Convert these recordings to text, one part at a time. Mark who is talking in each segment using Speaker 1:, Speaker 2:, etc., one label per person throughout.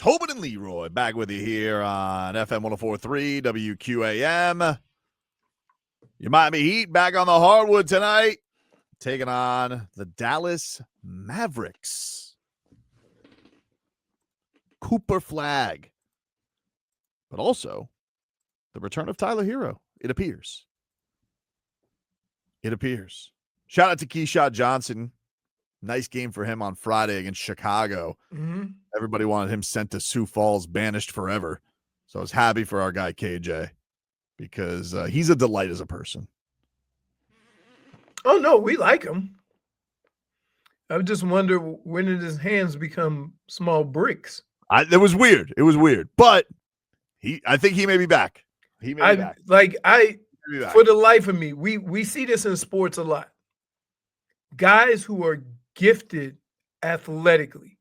Speaker 1: Tobin and Leroy back with you here on FM 104.3 WQAM. Your Miami Heat back on the hardwood tonight, taking on the Dallas Mavericks. Cooper Flag, but also the return of Tyler Herro. It appears. Shout out to Keshad Johnson. Nice game for him on Friday against Chicago.
Speaker 2: Mm-hmm.
Speaker 1: Everybody wanted him sent to Sioux Falls, banished forever. So I was happy for our guy KJ because he's a delight as a person.
Speaker 2: Oh, no, we like him. I just wonder, when did his hands become small bricks?
Speaker 1: It was weird. But I think he may be back. He may be back.
Speaker 2: For the life of me, we see this in sports a lot. Guys who are gifted athletically,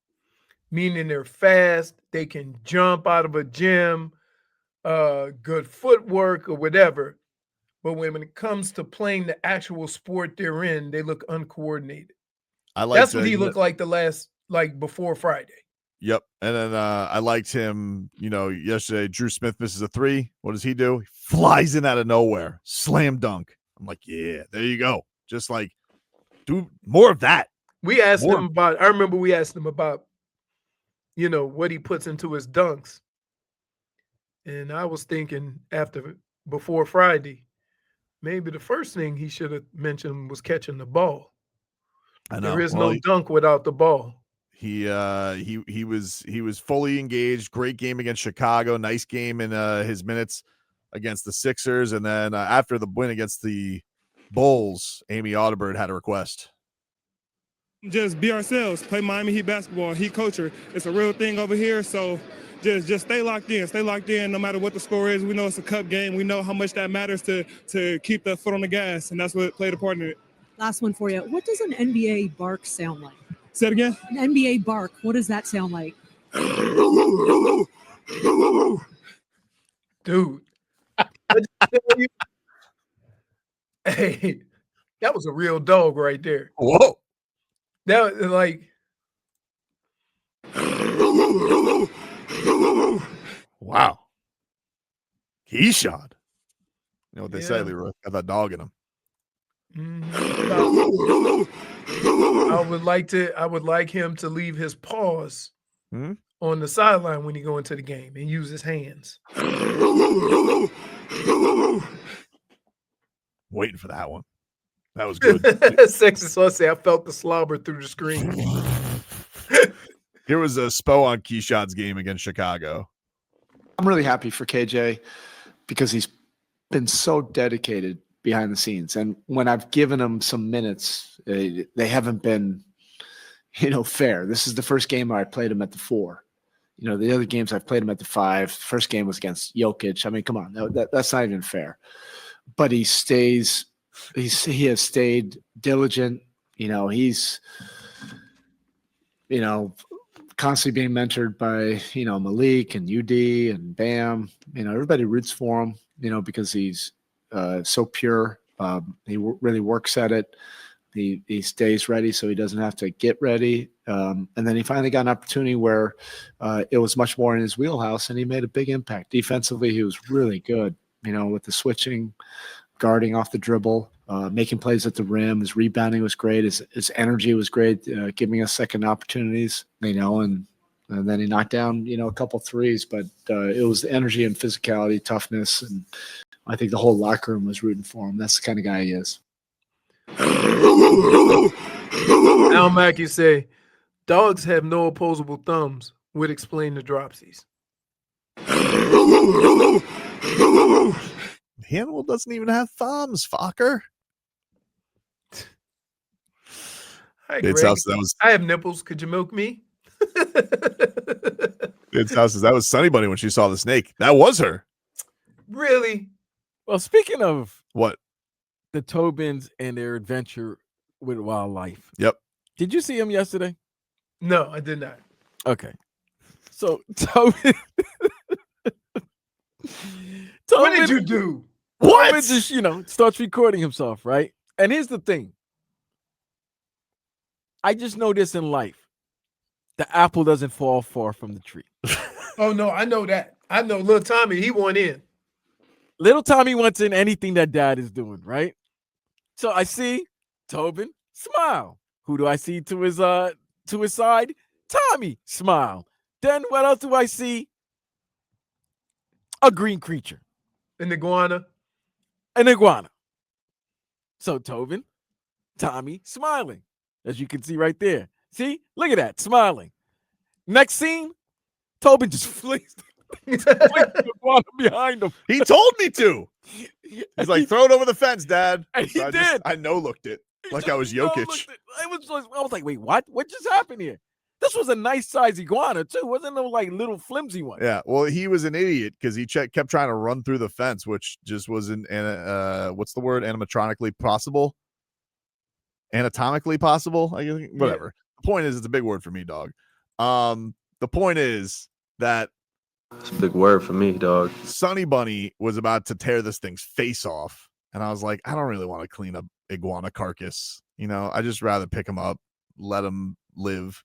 Speaker 2: meaning they're fast, they can jump out of a gym, good footwork or whatever. But when it comes to playing the actual sport they're in, they look uncoordinated. That's what he looked like before Friday.
Speaker 1: Yep. And then I liked him, yesterday. Drew Smith misses a three. What does he do? He flies in out of nowhere. Slam dunk. I'm like, yeah, there you go. Just like, do more of that.
Speaker 2: I remember we asked him about, what he puts into his dunks. And I was thinking before Friday, maybe the first thing he should have mentioned was catching the ball.
Speaker 1: I know.
Speaker 2: There is no dunk without the ball.
Speaker 1: He was fully engaged. Great game against Chicago. Nice game in his minutes against the Sixers. And then after the win against the Bulls, Amy Audibert had a request.
Speaker 3: Just be ourselves, play Miami Heat basketball, Heat culture. It's a real thing over here, so just stay locked in no matter what the score is. We know it's a cup game. We know how much that matters to keep the foot on the gas, and that's what played a part in it.
Speaker 4: Last one for you. What does an NBA bark sound like?
Speaker 3: Say it again?
Speaker 4: An NBA bark. What does that sound like?
Speaker 2: Dude. Hey, that was a real dog right there.
Speaker 1: Whoa.
Speaker 2: That was like.
Speaker 1: Wow. Keshad. You know what they say, Leroy? Got that dog in him.
Speaker 2: I would like him to leave his paws on the sideline when he go into the game and use his hands.
Speaker 1: Waiting for that one. That was good.
Speaker 2: Sexy Saucy, I felt the slobber through the screen.
Speaker 1: Here was a Spo on Keshad's game against Chicago.
Speaker 5: I'm really happy for KJ because he's been so dedicated behind the scenes. And when I've given him some minutes, they haven't been, fair. This is the first game where I played him at the 4. The other games I've played him at the 5. First game was against Jokic. I mean, come on, that's not even fair. But he has stayed diligent. He's, constantly being mentored by, Malik and UD and Bam. Everybody roots for him, because he's so pure. He really works at it. He stays ready so he doesn't have to get ready. And then he finally got an opportunity where it was much more in his wheelhouse, and he made a big impact. Defensively, he was really good, with the switching, guarding off the dribble, making plays at the rim. His rebounding was great. His energy was great, giving us second opportunities, and then he knocked down, a couple threes. But it was the energy and physicality, toughness, and I think the whole locker room was rooting for him. That's the kind of guy he is.
Speaker 2: Al Mackey say, dogs have no opposable thumbs. Would explain the dropsies.
Speaker 1: Hannibal doesn't even have thumbs, fucker.
Speaker 2: Hi, Greg. I have nipples. Could you milk me?
Speaker 1: It's house. That was Sunny Bunny when she saw the snake. That was her.
Speaker 2: Really?
Speaker 6: Well, speaking of
Speaker 1: what?
Speaker 6: The Tobins and their adventure with wildlife.
Speaker 1: Yep.
Speaker 6: Did you see him yesterday?
Speaker 2: No, I did not.
Speaker 6: Okay. So Tobin.
Speaker 2: What did you do?
Speaker 6: What? Tobin just, starts recording himself, right? And here's the thing. I just know this in life. The apple doesn't fall far from the tree.
Speaker 2: Oh no, I know that. I know little Tommy, he went in.
Speaker 6: Little Tommy wants in anything that dad is doing, right? So I see Tobin smile. Who do I see to his side? Tommy smile. Then what else do I see? A green creature.
Speaker 2: An iguana.
Speaker 6: An iguana. So Tobin, Tommy smiling, as you can see right there. See, look at that, smiling. Next scene, Tobin just flings the iguana behind him.
Speaker 1: He told me to. He's like, throw it over the fence, Dad.
Speaker 6: And he
Speaker 1: So
Speaker 6: did.
Speaker 1: I no looked it like I was Jokic.
Speaker 6: I was like, wait, what? What just happened here? This was a nice size iguana too. Wasn't no like little flimsy one.
Speaker 1: Yeah, well, he was an idiot because he kept trying to run through the fence, which just wasn't what's the word? Animatronically possible. Anatomically possible. I guess, whatever. Yeah. The point is, it's a big word for me, dog. The point is that
Speaker 7: it's a big word for me, dog.
Speaker 1: Sonny Bunny was about to tear this thing's face off, and I was like, I don't really want to clean up iguana carcass. You know, I just rather pick him up, let him live.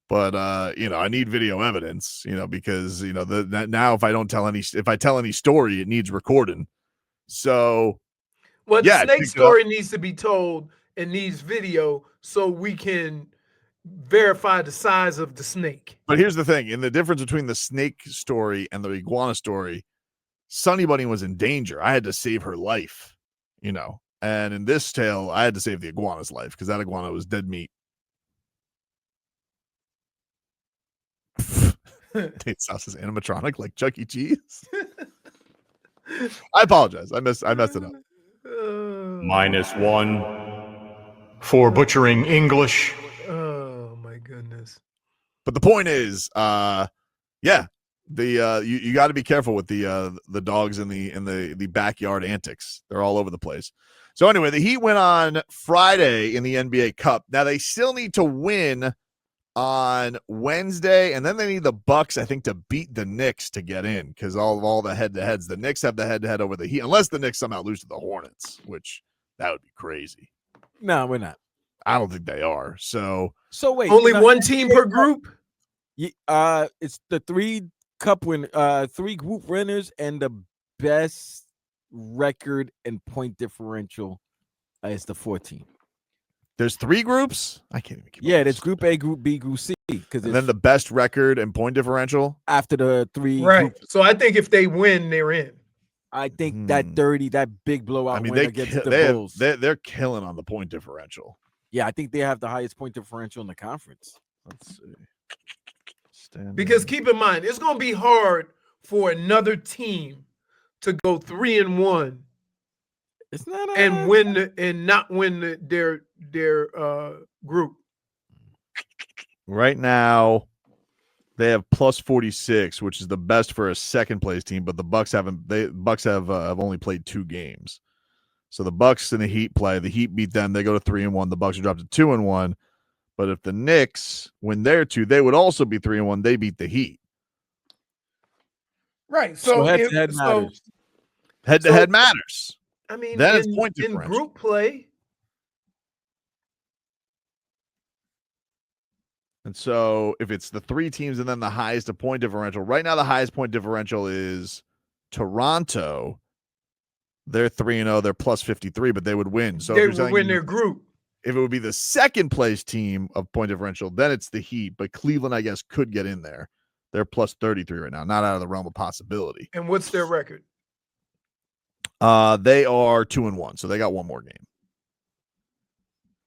Speaker 1: But you know, I need video evidence, you know, because you know now if I tell any story, it needs recording. So
Speaker 2: well, the snake story needs to be told and needs video so we can verify the size of the snake.
Speaker 1: But here's the thing, in the difference between the snake story and the iguana story, Sonny Bunny was in danger. I had to save her life, you know. And in this tale, I had to save the iguana's life because that iguana was dead meat. Tate Sauce is animatronic like Chuck E. Cheese. I apologize. I messed it up.
Speaker 8: -1 for butchering English.
Speaker 2: Oh my goodness.
Speaker 1: But the point is, yeah, you got to be careful with the dogs in the backyard antics. They're all over the place. So anyway, the Heat went on Friday in the NBA Cup. Now they still need to win on Wednesday, and then they need the Bucks, I think, to beat the Knicks to get in because all the head-to-heads. The Knicks have the head-to-head over the Heat, unless the Knicks somehow lose to the Hornets, which that would be crazy.
Speaker 6: No, we're not.
Speaker 1: I don't think they are. So
Speaker 6: wait,
Speaker 2: only one team per group.
Speaker 6: It's the three group winners and the best record and point differential is the 14.
Speaker 1: There's 3 groups. I can't even keep
Speaker 6: up. There's Group A, Group B, Group C.
Speaker 1: And then the best record and point differential
Speaker 6: after the 3.
Speaker 2: Right. Groups. So I think if they win, they're in.
Speaker 6: I think that big blowout win against the Bulls.
Speaker 1: They're killing on the point differential.
Speaker 6: Yeah, I think they have the highest point differential in the conference.
Speaker 1: Let's see.
Speaker 2: Because keep in mind, it's going to be hard for another team to go 3-1.
Speaker 6: It's not
Speaker 2: not win their group.
Speaker 1: Right now, they have plus 46, which is the best for a second place team. But the Bucks have only played 2 games. So the Bucks and the Heat play. The Heat beat them. They go to 3-1. The Bucks are dropped to 2-1. But if the Knicks win their 2, they would also be 3-1. They beat the Heat.
Speaker 2: Right. So
Speaker 6: head-to-head matters.
Speaker 1: Head-to-head matters.
Speaker 2: I mean,
Speaker 1: then it's point differential.
Speaker 2: In group play.
Speaker 1: And so if it's the 3 teams and then the highest point differential, right now the highest point differential is Toronto. They're 3-0. They're plus 53, but they would win. So
Speaker 2: they would win their group.
Speaker 1: If it would be the second place team of point differential, then it's the Heat. But Cleveland, I guess, could get in there. They're plus 33 right now. Not out of the realm of possibility.
Speaker 2: And what's their record?
Speaker 1: They are 2-1, so they got one more game,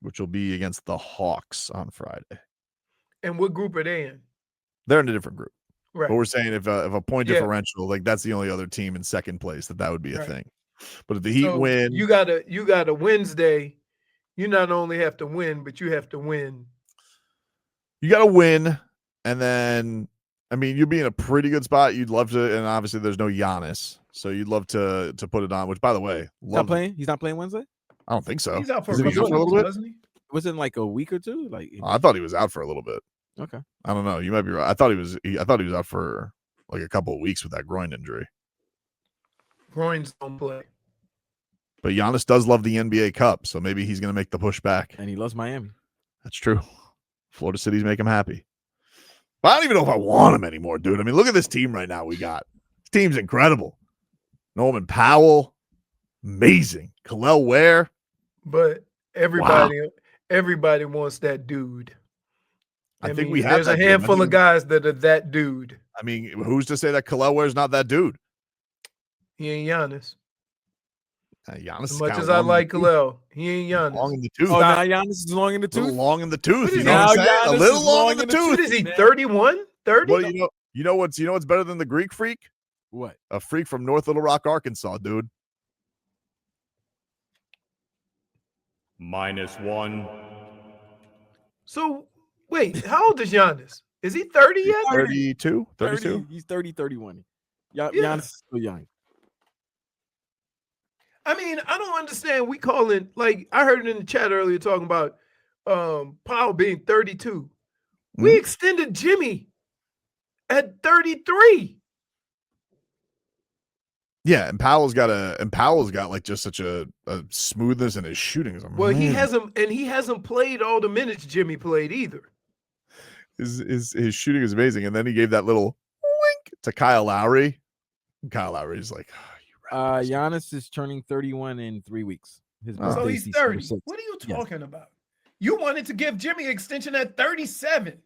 Speaker 1: which will be against the Hawks on Friday.
Speaker 2: And what group are they in?
Speaker 1: They're in a different group.
Speaker 2: Right.
Speaker 1: But we're saying if a point differential, like that's the only other team in second place that would be a thing. But if the Heat win,
Speaker 2: you got a Wednesday. You not only have to win, but you have to win.
Speaker 1: You got to win, and then I mean you'll be in a pretty good spot. You'd love to, and obviously there's no Giannis, so you'd love to put it on. Which, by the way,
Speaker 6: he's not playing. He's not playing Wednesday.
Speaker 1: I don't think so.
Speaker 2: He's out for,
Speaker 1: a little bit.
Speaker 2: Doesn't he?
Speaker 6: Was it like a week or 2? Like
Speaker 1: I thought he was out for a little bit.
Speaker 6: Okay,
Speaker 1: I don't know. You might be right. I thought he was out for like a couple of weeks with that groin injury.
Speaker 2: Groins don't play.
Speaker 1: But Giannis does love the NBA Cup, so maybe he's going to make the push back.
Speaker 6: And he loves Miami.
Speaker 1: That's true. Florida City's make him happy. But I don't even know if I want him anymore, dude. I mean, look at this team right now we got. This team's incredible. Norman Powell, amazing. Kel'el Ware.
Speaker 2: But everybody wants that dude.
Speaker 1: I think we have
Speaker 2: there's a handful of guys that are that dude.
Speaker 1: I mean, who's to say that Kel'el Ware's not that dude?
Speaker 2: He ain't Giannis.
Speaker 1: Giannis,
Speaker 2: as much as I like Kel'el, he ain't Giannis.
Speaker 1: Long in the tooth.
Speaker 6: Oh, now Giannis is long in the tooth.
Speaker 1: Long in the tooth. You know
Speaker 6: now
Speaker 1: what I'm saying?
Speaker 6: Giannis
Speaker 1: A little
Speaker 6: is
Speaker 1: long in the tooth.
Speaker 2: What is he? 31? 30?
Speaker 1: Well, you know what's better than the Greek freak?
Speaker 6: What?
Speaker 1: A freak from North Little Rock, Arkansas, dude.
Speaker 8: -1.
Speaker 2: So wait, how old is Giannis? Is he 30 yet?
Speaker 1: 32?
Speaker 6: 30, he's 30, 31. Giannis is still young.
Speaker 2: I mean, I don't understand. We call it, like, I heard it in the chat earlier talking about Powell being 32. We extended Jimmy at 33.
Speaker 1: Yeah, and Powell's got like just such a smoothness in his shooting.
Speaker 2: Well, he hasn't played all the minutes Jimmy played either.
Speaker 1: His shooting is amazing, and then he gave that little wink to Kyle Lowry. And Kyle Lowry's like,
Speaker 6: Giannis is turning 31 in 3 weeks.
Speaker 2: So he's 30. What are you talking about? You wanted to give Jimmy an extension at 37.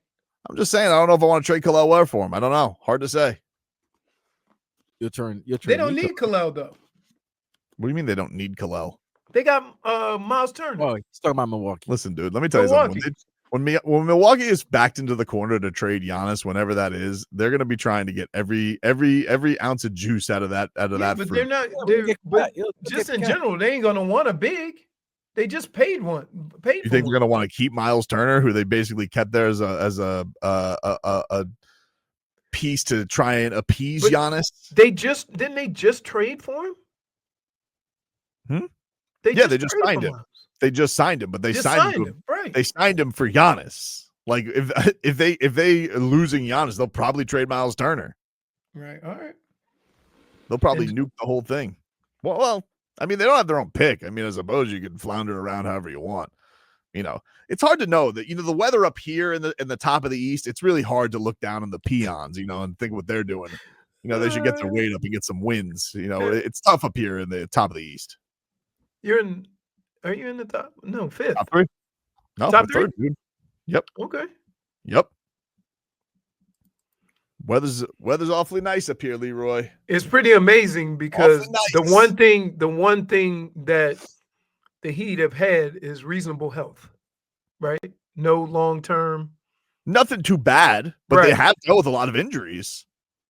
Speaker 1: I'm just saying, I don't know if I want to trade Kel'el Ware for him. I don't know. Hard to say.
Speaker 6: Your turn.
Speaker 2: They don't need Kel'el, though.
Speaker 1: What do you mean they don't need Kel'el?
Speaker 2: They got Miles Turner.
Speaker 6: Oh, he's talking about Milwaukee.
Speaker 1: Listen, dude, let me tell you something. When Milwaukee is backed into the corner to trade Giannis, whenever that is, they're going to be trying to get every ounce of juice out of that. But
Speaker 2: fruit. They're not. Just in general, they ain't going to want a big. They just paid one. You
Speaker 1: think they're going to want to keep Miles Turner, who they basically kept there as a piece to try and appease Giannis?
Speaker 2: Didn't they just trade for him? They just signed him. They just signed him, but they signed him. Right. They signed him for Giannis. Like if they losing Giannis, they'll probably trade Miles Turner. Right. All right.
Speaker 1: They'll probably nuke the whole thing. Well, I mean, they don't have their own pick. I mean, I suppose you can flounder around however you want. You know, it's hard to know that, the weather up here in the top of the East, it's really hard to look down on the peons, and think what they're doing. They should get their weight up and get some wins. It's tough up here in the top of the East.
Speaker 2: Are you in the top? No, fifth.
Speaker 1: Top three? No,
Speaker 2: top three?
Speaker 1: Third, dude. Yep.
Speaker 2: Okay.
Speaker 1: Yep. Weather's awfully nice up here, Leroy.
Speaker 2: It's pretty amazing because the one thing that the Heat have had is reasonable health, right? No long-term.
Speaker 1: Nothing too bad, but they have dealt with a lot of injuries.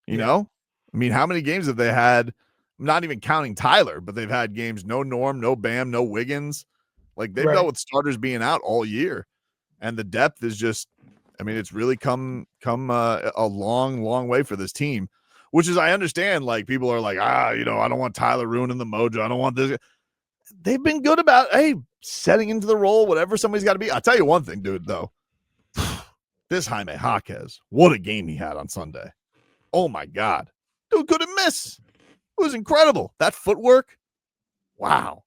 Speaker 1: You know? I mean, how many games have they had? I'm not even counting Tyler, but they've had games, no Norm, no Bam, no Wiggins. Like, they've dealt with starters being out all year. And the depth is just, I mean, it's really come a long way for this team, which is, I understand, like, people are like, I don't want Tyler ruining the mojo. I don't want this. They've been good about, setting into the role, whatever somebody's got to be. I'll tell you one thing, dude, though. This Jaime Jaquez, what a game he had on Sunday. Oh, my God. Dude couldn't miss. It was incredible. That footwork. Wow.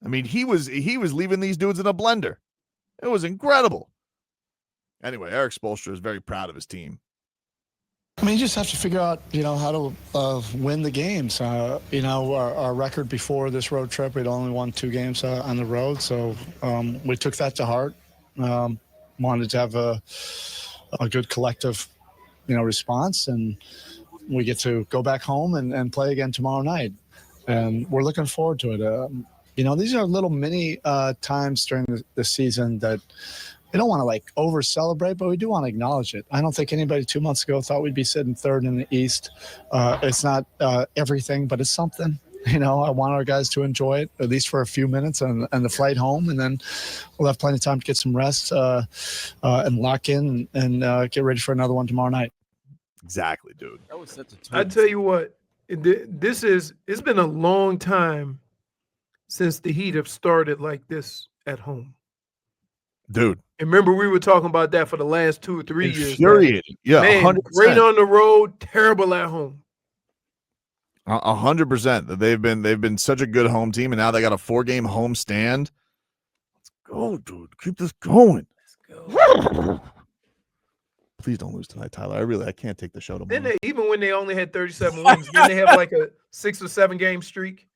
Speaker 1: I mean, he was leaving these dudes in a blender. It was incredible. Anyway, Eric Spoelstra is very proud of his team.
Speaker 9: I mean, you just have to figure out, how to win the games. Our record before this road trip, we'd only won 2 games on the road. So we took that to heart. Wanted to have a good collective, response. And we get to go back home and play again tomorrow night. And we're looking forward to it. These are little mini times during the season that we don't want to over celebrate, but we do want to acknowledge it. I don't think anybody 2 months ago thought we'd be sitting third in the East. It's not everything, but it's something. I want our guys to enjoy it, at least for a few minutes and the flight home. And then we'll have plenty of time to get some rest and lock in and get ready for another one tomorrow night.
Speaker 1: Exactly, dude.
Speaker 6: That was such a
Speaker 2: I tell you what, it's been a long time since the Heat have started like this at home.
Speaker 1: Dude.
Speaker 2: And remember, we were talking about that for the last 2 or 3 years.
Speaker 1: Infuriating. Yeah,
Speaker 2: man,
Speaker 1: 100%.
Speaker 2: Great on the road, terrible at home.
Speaker 1: 100%. They've been such a good home team, and now they got a 4-game home stand. Let's go, dude. Keep this going.
Speaker 2: Let's go.
Speaker 1: Please don't lose tonight, Tyler. I can't take the show tomorrow.
Speaker 2: Then even when they only had 37 wins, didn't they have like a 6 or 7 game streak?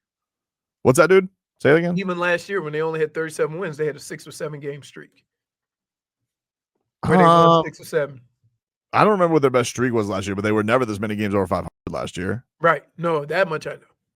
Speaker 1: What's that, dude? Say it again.
Speaker 2: Even last year when they only had 37 wins, they had a 6 or 7 game streak. Where they won 6 or 7.
Speaker 1: I don't remember what their best streak was last year, but they were never this many games over 500 last year.
Speaker 2: Right. No, that much I know.